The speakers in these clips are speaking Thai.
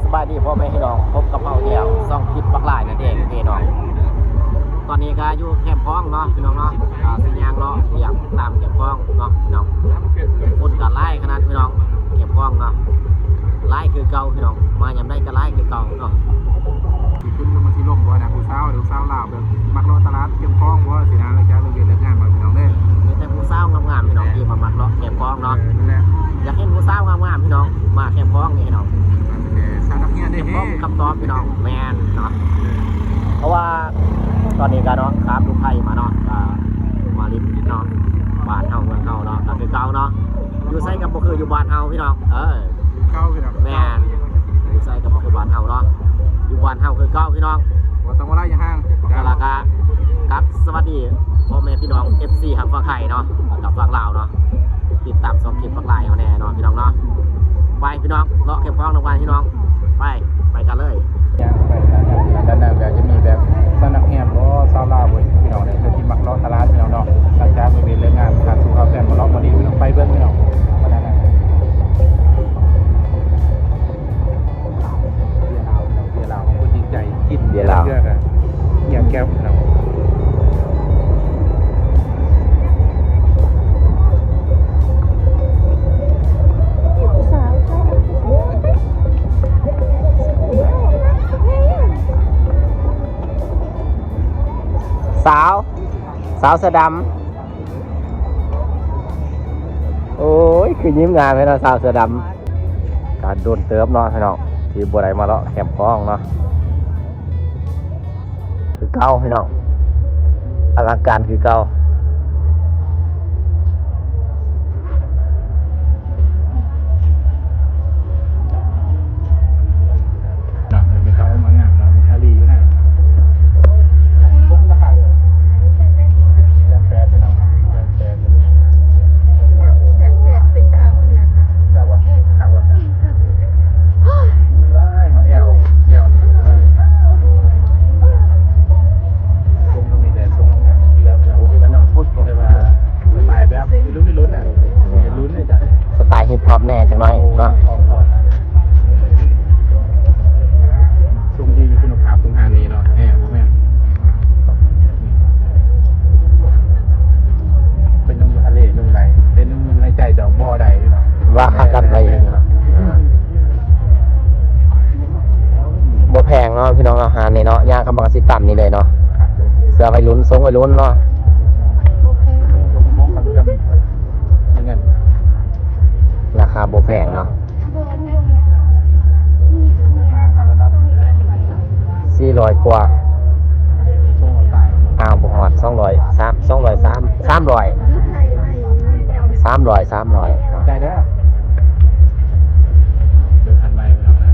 สบายดีพ่อแม่พี่น้องพบกับเฮาเดียวซ่องคิดปักหลายนั่นเองพี่น้องตอนนี้ก็อยู่แคมป์คลองเนาะพี่น้องเนาะสัญญาณเลาะอย่างตามแคมป์คลองเนาะพี่น้องคนกัไล่ขนาดพี่น้องแคมป์คลองเนาะไล่คือเก่าพี่น้องมายามได้ก็ไล่คือเก่าเนาะคุณมาที่ลมบ่นะผู้สาวหรือสาวลาวแบบมักเลาะตลาดเก็บคล้องบ่สินะแล้วจะเลิกเรียนเลิกงานมาพี่น้องเด้มีแต่ผู้สาวงามๆพี่น้องที่มามักเลาะแคมป์คลองเนาะอยากเห็นผู้สาวงามๆพี่น้องมาแคมป์คลองนี่พี่น้องสาวนักเรียนได้แคมป์คลองคำตอบพี่น้องแมนเนาะเพราะว่าตอนนี้ก็เนาะครับลูกไทยมาเนาะมาลิ้นเนาะบ้านเฮาเมืองเฮาเนาะก็คือเก่าเนาะอยู่ไสกับบ่คืออยู่บ้านเฮาพี่น้องเก่าพี่น้องแม่นอยู่ไสกับบ่คือบ้านเฮาเนาะอยู่บ้านเฮาคือเก่าพี่น้องบ่ต้องว่าไล่อย่าห่างก็ละครับสวัสดีพ่อแม่พี่น้อง FC ทางฝั่งไทยเนาะกับฝั่งลาวเนาะติดตามชมคลิปฝั่งลาวแน่เนาะพี่น้องเนาะไปพี่น้องเลาะเก็บของรางวัลพี่น้องไปกันเลยย่างไปด้านหน้าแบบจะมีแบบสาวนักเรียนบ่สาวลาวบ่พี่น้องเนี่ยคือที่มักเลาะตลาดพี่น้องเนาะหลังจากเรียนเลิกงานหาสู่ข้าวแฟนมาเลาะบ่ดีพี่น้องไปเบิ่งพี่น้องมาด้านหน้าเบียร์ลาวผู้จริงใจคิดเชื่อกันอย่าแก้วพี่น้องสาวเสื้อดำโอ้ยคือยิ้มงานให้เราสาวเสื้อดำการโดนเติมเนาะพี่น้องที่บัวไรมาเลาะแคมป์คลองเนาะคือเก่าพี่น้องอลังการคือเก่าสไตล์ฮิปฮอปแน่จังหน่อยเนาะซุ้มที่มีคุณภาพตรงทางนี้เนาะแม่เป็นนุ่มทะเลนุ่มไหลเป็นนุ่มในใจเจ้าบ่อใดเนาะว่ากันไปบ่แพงเนาะพี่น้องอาหารนี่เนาะย่างคำบังสิต่ำนี่เลยเนาะเสื้อวัยรุ่นทรงวัยรุ่นเนาะราคาบ่แพงเนาะ400กว่าบ่ฮอด200 300ได้เด้อเดินทันไปไม่ต้องนะ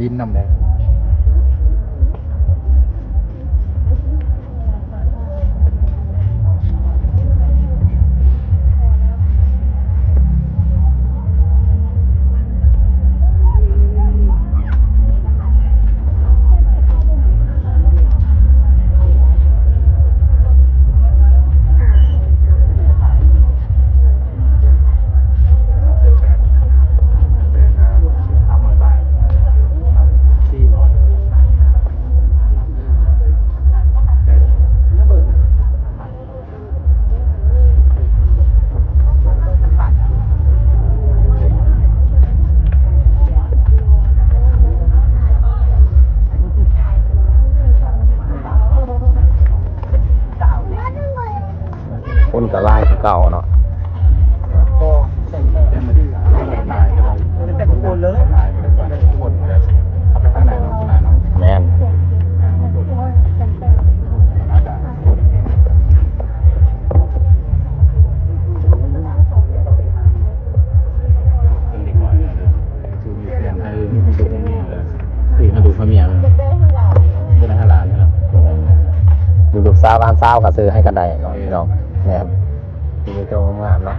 ลิ้นน้ำแดง สาวบ้านสาวก็ซื้อให้กันได้เนาะพี่น้องเนี่ยครับมีตัวงามเนาะ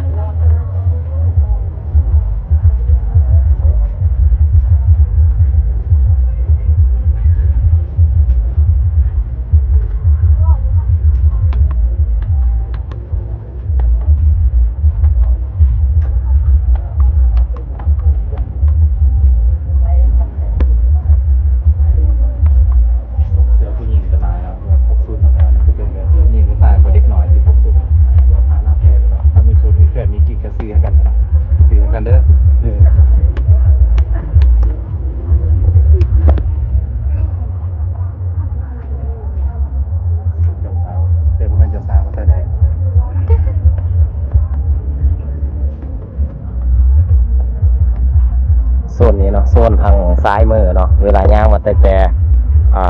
โซนนี้เนาะโซนทางซ้ายมือเนาะเวลาย่างมาแต่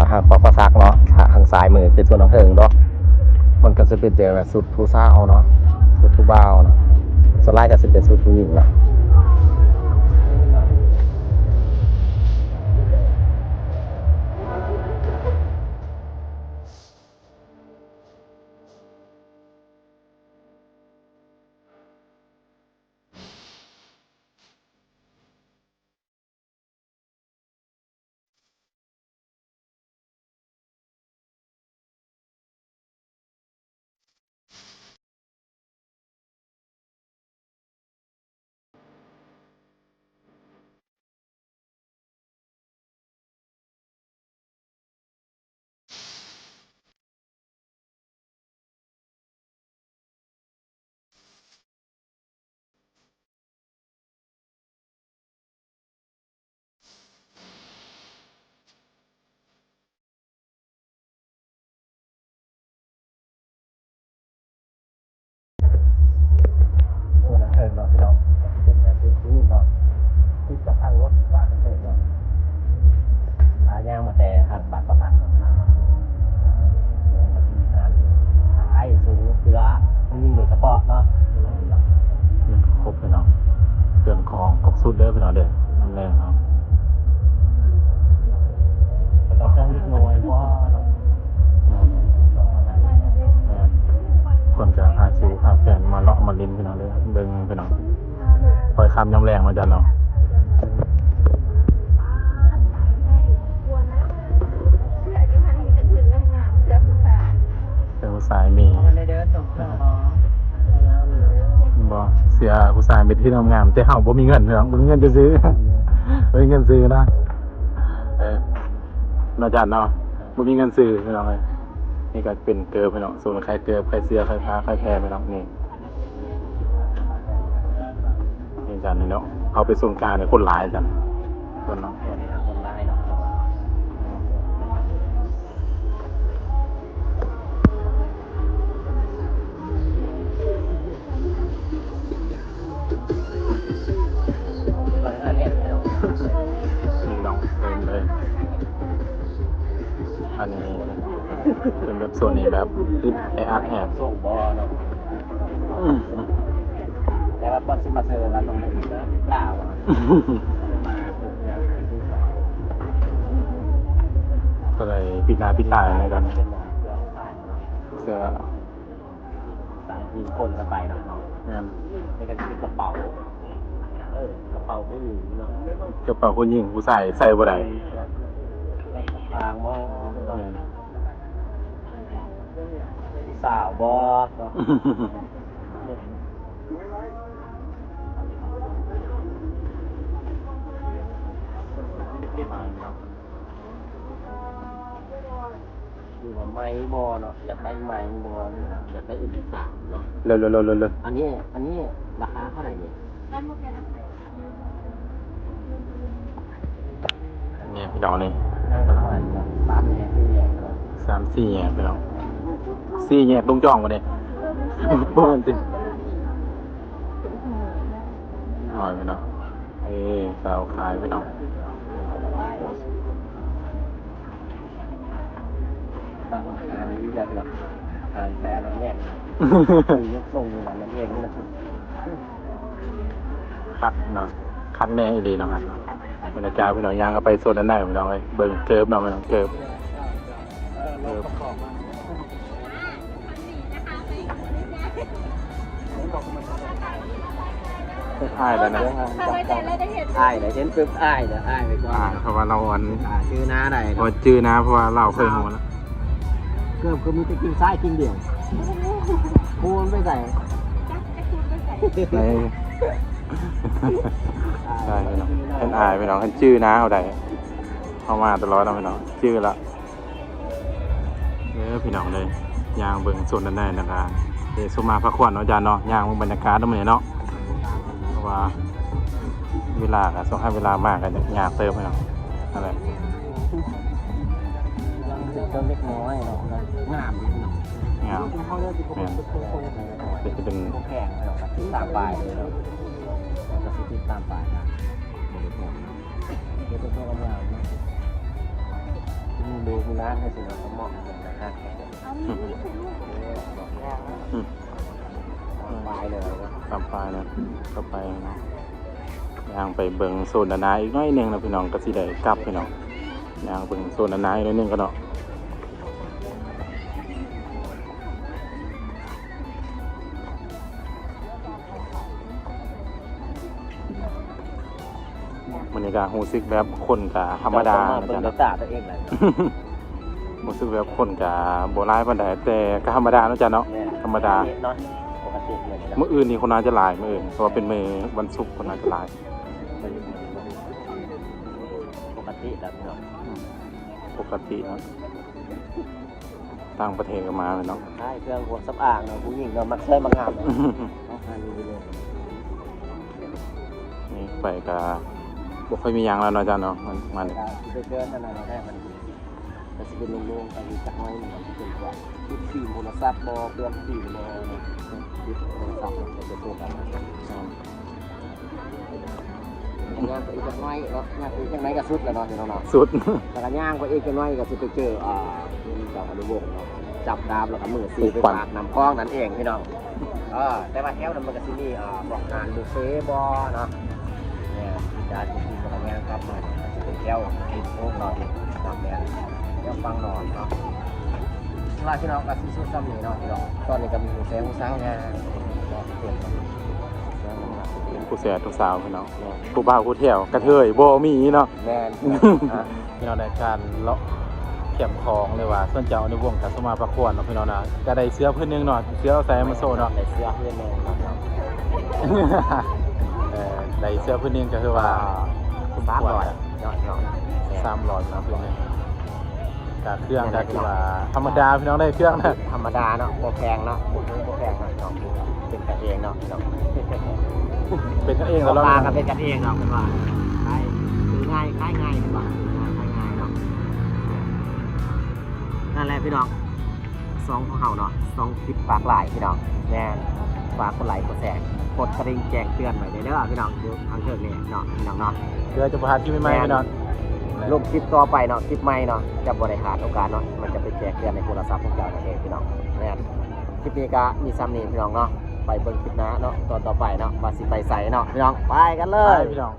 ทางปอกซักเนาะทางซ้ายมือคือส่วนของเถิงเนาะมันก็จะเป็นเจอแบบสุดผู้สาวเนาะสุดผู้บ่าวเนาะส่วนไล่ก็จะเป็นสุดผู้หญิงเนาะเนาะพี่น้องเป็นแบบพื้นเนาะที่จะตั้งรถบ้านเถิงเนาะย่างมาแต่หัดบัตรประกันไอ้สูงเกลือนี่โดยเฉพาะเนาะครบพี่น้องเตือนของครบสุดเด้อพี่น้องเด้อนั่นแหละเนาะแต่ต้องเครื่องนิดหน่อยว่าคนจะพาชิวพาแฟนมาเลาะมาลิ้นพี่น้องเลยเบิ่งพี่น้องคอยคำย้ำแรงมาจันเนาะเสือผู้ชายมีบ่เสียผู้ชายเป็นที่งามแต่เฮาบ่มีเงินเนาะบ่มีเงินจะซื้อบ่มีเงินซื้อนะนาจันเนาะบ่มีเงินซื้อพี่น้องเลยนี่ก็เป็นเกลือพี่น้องส่วนใครเกลือใครเสื้อใครผ้าใครแพรพี่น้องนี่จันนี่เนาะเขาไปส่งการเนี่ยคนหลายจันคนเนาะคนหลายเนาะนี่น้องเต็มเลยอันนี้เป็นแบบโซนนี้แบบอึดไออัดแอบส่งบอเนาะแต่ว่าบอลซิมาเซอร์แล้วตรงนี้ก็ด่าวก็เลยปิดหน้าปิดตาในกันเสื้อต่างทีคนกันไปเนาะงั้นในการเป็นกระเป๋ากระเป๋าผู้หญิงเนาะกระเป๋าผู้หญิงผู้ใส่บ่ได้ทางมองสาวบอสอยู่กับไม้บอเนาะอยากได้ไม้บออยากได้อื่นสามเนาะเร็วอันนี้ราคาเท่าไหร่เนี่ยนี่พี่น้องนี่3-4แยกพี่น้อง4แยกลงจ่องมาเนี่ยพวกมันติหอยพี่น้องสาวขายพี่น้องอยากแบบแต่เราแน่นยกทรงอย่างนั้นเองนะคัดเนาะคัดแน่ดีเนาะครับบรรยากาศพี่น้องย่างก็ไปโซนนั้นได้พี่น้องเลยเบิ่งเกิร์ฟเนาะพี่น้องเกิร์ฟ อ้ายแล้วนะ ถ้าไว้ใจแล้วได้เห็น อ้ายเลยเห็นปึ๊บอ้ายเลยอ้ายไปก่อน เพราะว่าเราอัน ชื่อน้าใด พอจื้อนะเพราะว่าเราเคยหัวแล้ว เกือบก็มีแต่กินซ้ายกินเดียวคูณไปใส่ จักจะคุณไปใส่ ในใช่พี่น้องเห็นอายพี่น้องเห็นชื่อนะเอาใดเข้ามาตลอดเราพี่น้องชื่อละพี่น้องเลยยางเบิ่งส่วนด้านในนะครับเดี๋ยวสมาพักผ่อนเนาะอาจารย์เนาะยางเบิ่งบรรยากาศตรงนี้เนาะเพราะว่าเวลาอะต้องให้เวลามากกันยากเติมพี่น้องอะไร เจ้าเล็กน้อยเนาะงามดีเนาะ งาม เขาเรียกที่เขาเป็น จะเป็น แข่งเนาะติดตามปลายเลยเนาะก็สิติดตามปลายนะเดี๋ยวตัวงามนะดูมีร้านให้สิเนาะเหมาะนะครับ เอามีลูกลูก ปลายเลยนะ ตามไปนะก็ไปเนาะยางไปเบิ่งโซนด้านในอีกน้อยหนึงนะพี่น้องก็สิได้กลับพี่น้องยางเบิ่งโซนด้านในอีกน้อยหนึงก็เนาะบรรยากาศรู้สึกแบบคนกับธรรมดานะ เป็น จ๊ะ ร เนาะ ถตาตัวเองเลย รู้สึกแบบคนกับโบราณปานใดแต่ก็ธรรมดาเนาะจ๊ะเนาะธรรมดา เนาะปกติเลยนะ มื้ออื่นนี่คนน่าจะหลายมื้ออื่นเพราะว่าเป็นมื้อวันศุกร์คนน่าจะหลาย ปกติแล้วเนาะ ปกติเนาะต่างประเทศก็มาเลยเนาะ ใช่เครื่องหัวซับอ่างเนาะผู้หญิงเนาะมักใช้มักงามเนาะเอาทานนี้เลย นี่ไปก็บ่ค่อยมีหยังแล้วเนาะจ๊ะเนาะมัน ไปเจอขนาดนั้นได้มันแต่สิเป็นโล่งๆไปจักน้อยนึงมันเป็นว่าคิดฟิล์มโทรศัพท์บ่เครื่องฟิล์มบ่คิดโทรศัพท์มันจะตัวกันย่างไปอีกจักน้อยเนาะย่างไปอีกจักน้อยก็สุดแล้วเนาะพี่น้องเนาะ สุด แล้วก็ย่างไปอีกจักน้อยก็สิไปเจอมีเจ้าอนุวงศ์เนาะจับดาบแล้วก็มือสีไปปากน้ำคลองนั่นเองพี่น้องแต่ว่าแถวนั้นมันก็สิมีบอกงานบุฟเฟ่บ่เนาะเนี่ยจานที่กินกับงานกลับมาจะเป็นแถวกินโค้งนอนตามแดนแล้วฟังนอนเนาะว่าพี่น้องก็สิสู้ซ้ำนี่เนาะพี่น้องตอนนี้ก็มีบุฟเฟ่ผู้สาวงานเนาะเพื่อน เป็นผู้แสบผู้สาวพี่น้องผู้บ่าวผู้เที่ยวกระเทยบ่มีเนาะ แมน พี่น้องในการเลาะเข็มของเลยว่าส่วนเจ้าในวงกับสมาประกวดเนาะพี่น้องนะก็ได้เสื้อเพิ่นนึงเนาะเสื้อเอาใส่มาโซ่เนาะ ในเสื้อเพื่อนแมนครับ ได้เสื้อเพิ่นนึงก็คือว่า 300เนาะ 300นะเพิ่นนึงก็เครื่องก็คือว่าธรรมดาพี่น้องได้เครื่องนะ ธรรมดาเนาะบ่แพงเนาะบ่แพงเนาะน้องเป็นกันเองเนาะน้อง เป็นกันเอง เรา แล้ว ปลา เนาะ กันเป็นกันเองเนาะเป็นว่าใช่คือง่ายง่ายง่ายเป็นว่าง่ายง่ายเนาะนั่นแหละพี่น้อง2ของเฮาเนาะ2คลิปฝากหลายพี่น้องแม่นฝากกดไลค์กดแชร์กดกระดิ่งแจ้งเตือนไว้เด้อพี่น้องอยู่ทางเทิงนี่เนาะพี่น้องเนาะ เพื่อจะพาที่ใหม่ๆพี่น้อง ลงคลิปต่อไปเนาะคลิปใหม่เนาะจะบริหารโอกาสเนาะมันจะไปแจ้งเตือนในโทรศัพท์ของเจ้าเองพี่น้องแม่นคลิปนี้ก็มีซ้ำนี่พี่น้องเนาะไปเบิ่งคลิปหน้าเนาะตอนต่อไปเนาะว่าสิไปใส่เนาะพี่น้องไปกันเล ไป ย พี่น้อง